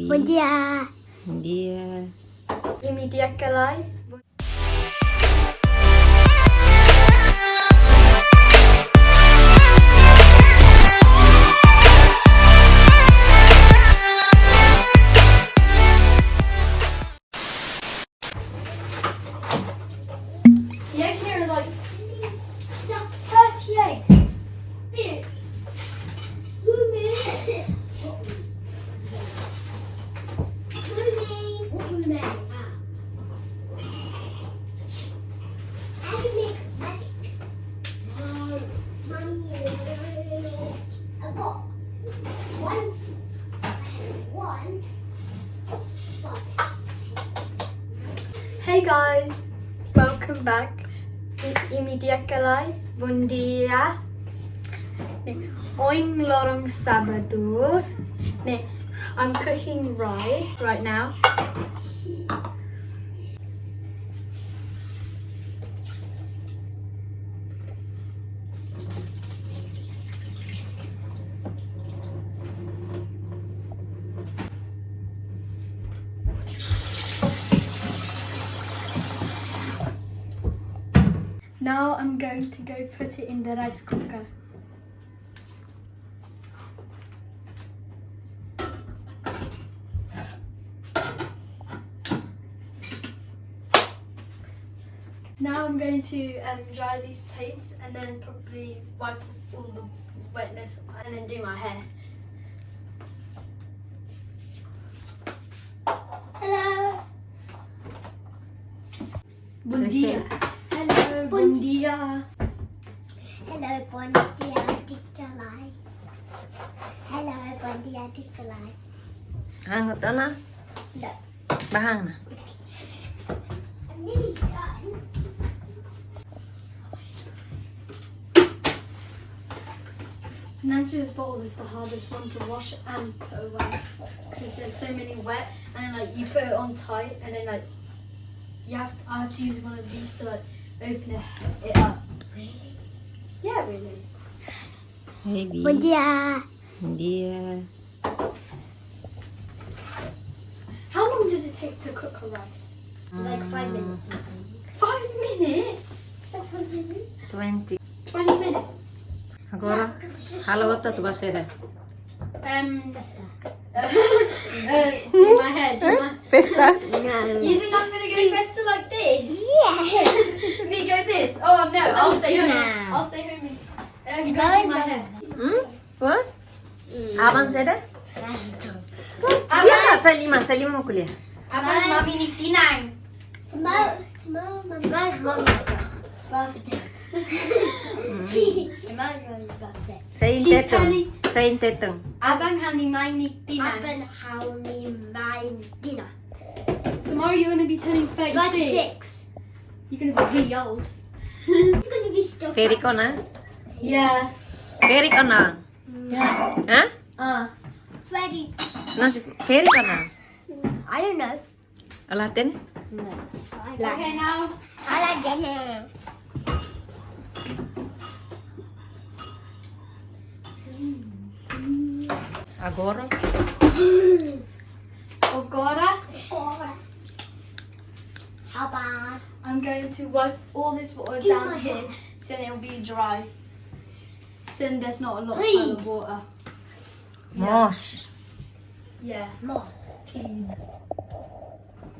Bom dia. Bom dia. Ini dia Kalle. The egg here are like 30 eggs. Hey guys, welcome back. Ini dia Kalle. Bom dia. Oing Loron Sábado. I'm cooking rice right now. Now I'm going to go put it in the rice cooker. Now I'm going to dry these plates and then probably wipe all the wetness and then do my hair. Hello. Bom dia. Hello, bon dia. Hello, bon dia, Kalle. Hello, bon dia, Kalle. Hang ito na? No. Bahang na. I'm nearly done. Nancy's bowl is the hardest one to wash and put away because there's so many wet and like you put it on tight and then like I have to use one of these to like open it up. Really? Yeah, really. Hey, B. Bon dia. Bom dia. How long does it take to cook a rice? Like 5 minutes. 5 minutes? 20. 20 minutes? Agora, haluha tu basera. Do my hair, do my... Festa? No. You think I'm gonna go faster like this? Yeah. Me go this? Oh no, I'll stay home. now. I'll stay home and go do my hair. What? Abang seda? Rasta. Ya, saya lima mau kuliah. Abang mami ni tinan. Tomorrow, my mom's birthday. Tomorrow's mommy's birthday. Saya She's teteng. turning- Saya teteng. Abang hani mai ni tinan. I've how me my dinner. Tomorrow you're gonna be turning 36. 36. You're gonna be really old. I'm gonna be still. Ferry ko na? Yeah. Ferry ko na? Yeah. Ha? Ready. Nasi ferry ko na? I don't know. Alatin? No. Okay now. I like dinner. Agora? Ogora. How about I'm going to wipe all this water Do down my here hair. so then it'll be dry. So then there's not a lot Hey. of water. Mos. Yeah. moss?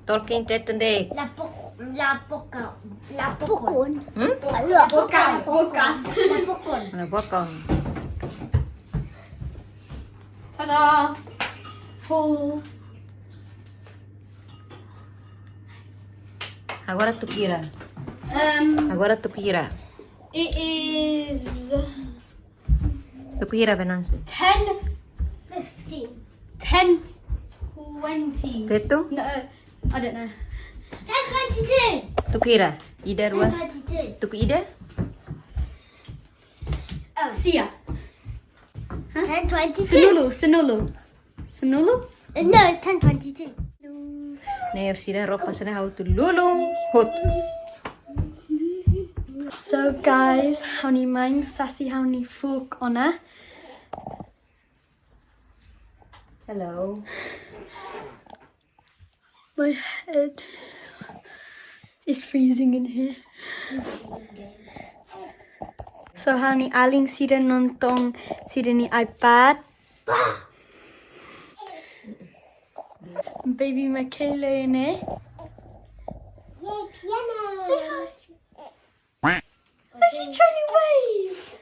Tolkien teteng dek. La pocon. La pocon. Bukan. La pocon. Wala bokong. Ta-da! Pull. Agora tu kira. Agora tu kira. It is Tu kira, Venancio. 10, 15. 10, 20. Tetong? No, I don't know. 10, 22. Tu kira. Ida rua. 10, 22. Tu ida? Sia. 10, 22. Senulu. No, it's 10, 22. Nee, sida ropa sana how to lulung hotu. So guys, how ni mang sassy how ni fuk ona. Hello. My head is freezing in here. So honey, aling sida nontong sida ni iPad. Baby Michaela in here. Yay, piano. Say hi. Oh, she's trying to wave.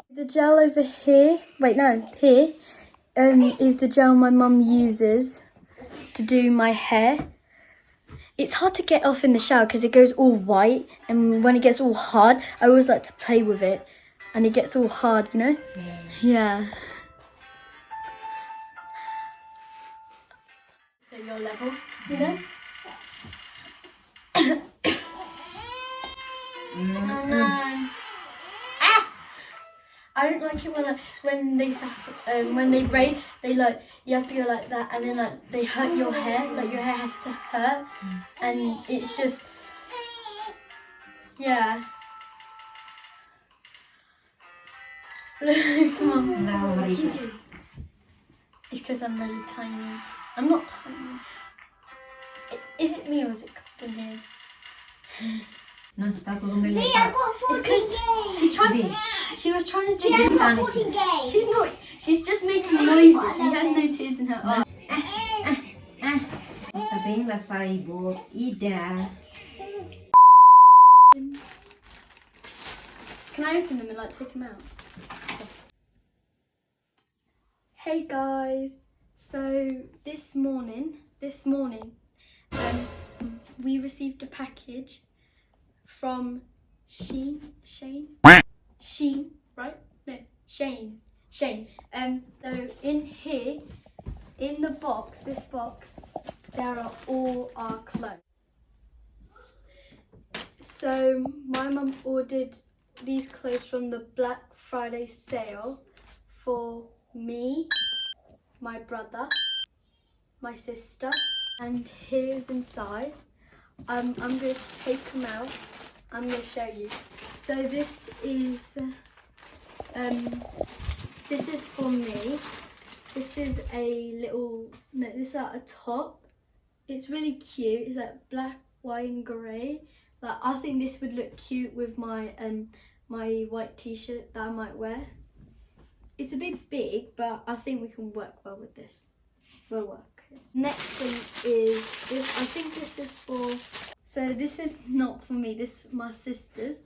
The gel over here, wait no, here, is the gel my mum uses to do my hair. It's hard to get off in the shower because it goes all white, and when it gets all hard, I always like to play with it, and it gets all hard, you know? Yeah. So your level, you know? Oh no. I don't like it when they braid, they like, you have to go like that, and then like they hurt your hair, like your hair has to hurt, and it's just, yeah. Come on. Labarik. It's because I'm really tiny. I'm not tiny. Is it me or is it in here? Non-stop come Me, I've got 14 games. She was trying to do I've got it. 14 games. She's not. She's just making noises. She has no tears in her eyes. Tapi lah saibot. Ida. Can I open them and like take them out? Hey guys. So this morning, we received a package from Shein, right? No, Shein. So in here, in the box, this box, there are all our clothes. So my mum ordered these clothes from the Black Friday sale for me, my brother, my sister, and here's inside. I'm going to take them out. I'm going to show you. So this is for me. This is a little, no, this is like a top. It's really cute. It's like black, white and grey. Like, I think this would look cute with my my white t-shirt that I might wear. It's a bit big, but I think we can work well with this. We'll work. Next thing is this. I think this is for. So this is not for me. This is my sister's,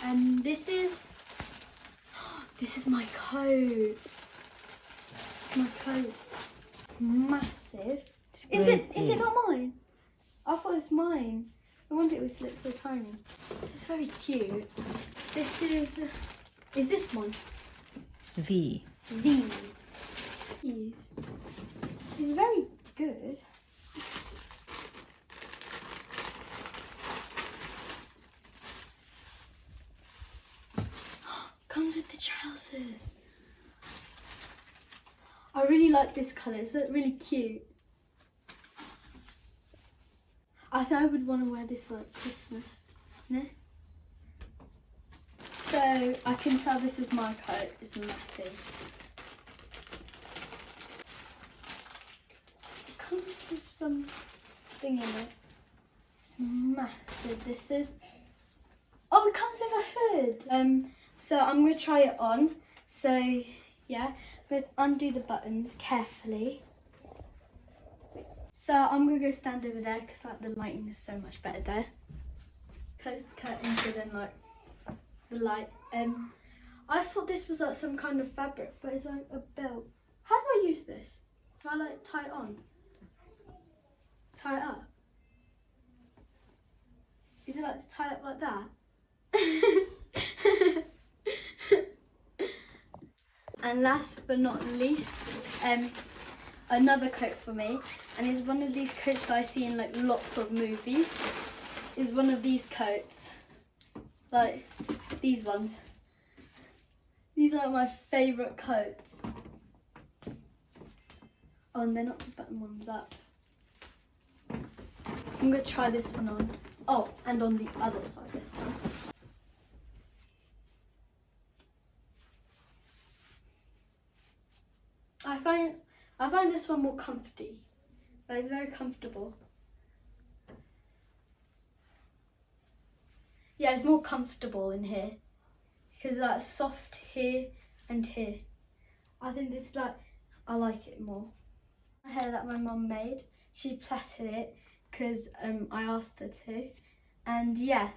and this is my coat. It's my coat. It's massive. Is it not mine? I thought it's mine. I wonder it was so tiny. It's very cute. This is this one? It's V. These. It's very good. Comes with the trousers. I really like this colour. It's really cute. I think I would want to wear this for like Christmas. No? So I can tell this is my coat. It's massive. It comes with some thing in it. It's massive. This is. Oh, it comes with a hood. So I'm gonna try it on. So yeah, I'm gonna undo the buttons carefully. So I'm gonna go stand over there because like the lighting is so much better there. Close the curtains and then like the light. I thought this was like some kind of fabric, but it's like a belt. How do I use this? Do I like tie it on? Tie it up? Is it like to tie it up like that? And last but not least, another coat for me, and it's one of these coats that I see in like lots of movies. Is one of these coats, like these ones. These are my favourite coats. Oh, and they're not the button ones up. I'm gonna try this one on. Oh, and on the other side this time. I find this one more comfy. But it's very comfortable. Yeah, it's more comfortable in here because like soft here and here. I think this like I like it more. My hair that my mum made, she plaited it because I asked her to, and yeah.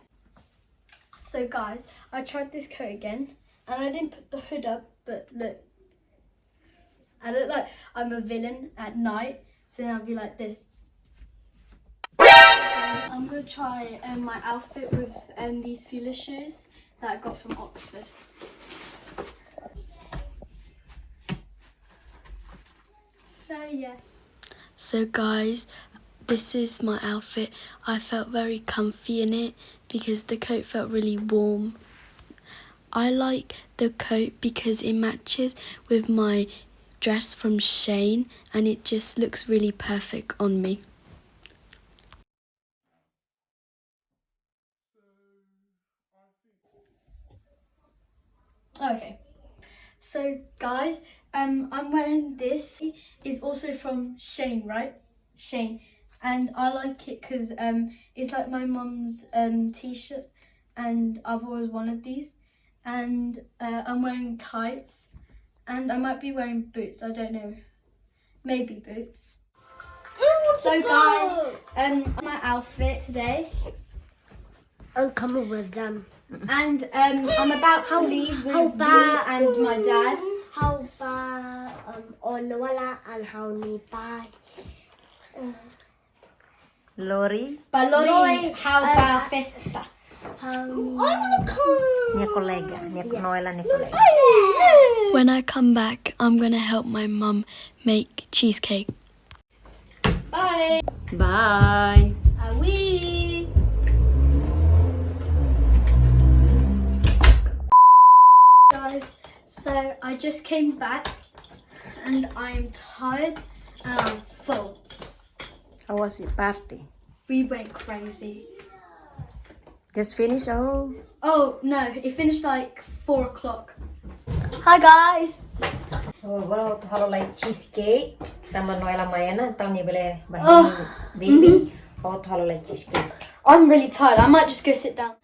So guys, I tried this coat again, and I didn't put the hood up, but look, I look like I'm a villain at night, so then I'll be like this. I'm gonna try my outfit with these Fila shoes that I got from Oxford. So yeah. So guys, this is my outfit. I felt very comfy in it because the coat felt really warm. I like the coat because it matches with my dress from Shein and it just looks really perfect on me. Okay, so guys, I'm wearing this. It's also from Shein, right? Shein, and I like it because it's like my mum's t-shirt, and I've always wanted these. And I'm wearing tights, and I might be wearing boots. I don't know, maybe boots. So guys, my outfit today. I'm coming with them. And I'm about to leave with you and my dad. How about Noela and how ni bye. Lori, Balori, how about festa? niya kolega, niya Noela ni kolega. When I come back, I'm gonna help my mum make cheesecake. Bye. Bye. Awi. Guys, so I just came back and I'm tired and I'm full. How was your party? We went crazy. Just finished? Oh no, it finished like 4 o'clock. Hi guys. So, what halo like cheesecake? Tama Noela Mayana, tao ni bele baby. What halo like cheesecake? I'm really tired. I might just go sit down.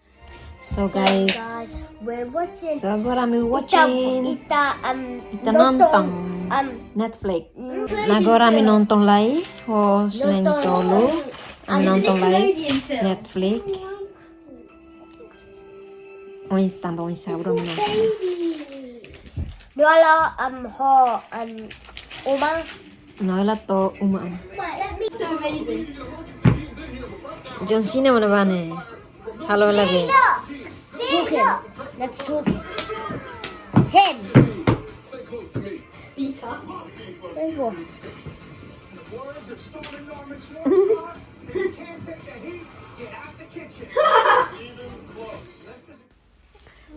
So guys, we're watching. so agora I'm watching. Ita nonton Netflix. Agora I'm nonton lai o selain tolu. I'm nonton lai Netflix. O instant o insabro nonton. Noela ho uma. Noela to uma. So amazing. John Cena mana bane? Halo lagi. Talking. Let's talk. Him. Beta. There you go.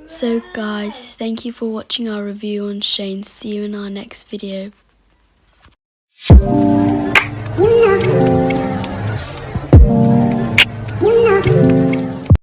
So guys, thank you for watching our review on Shein. See you in our next video.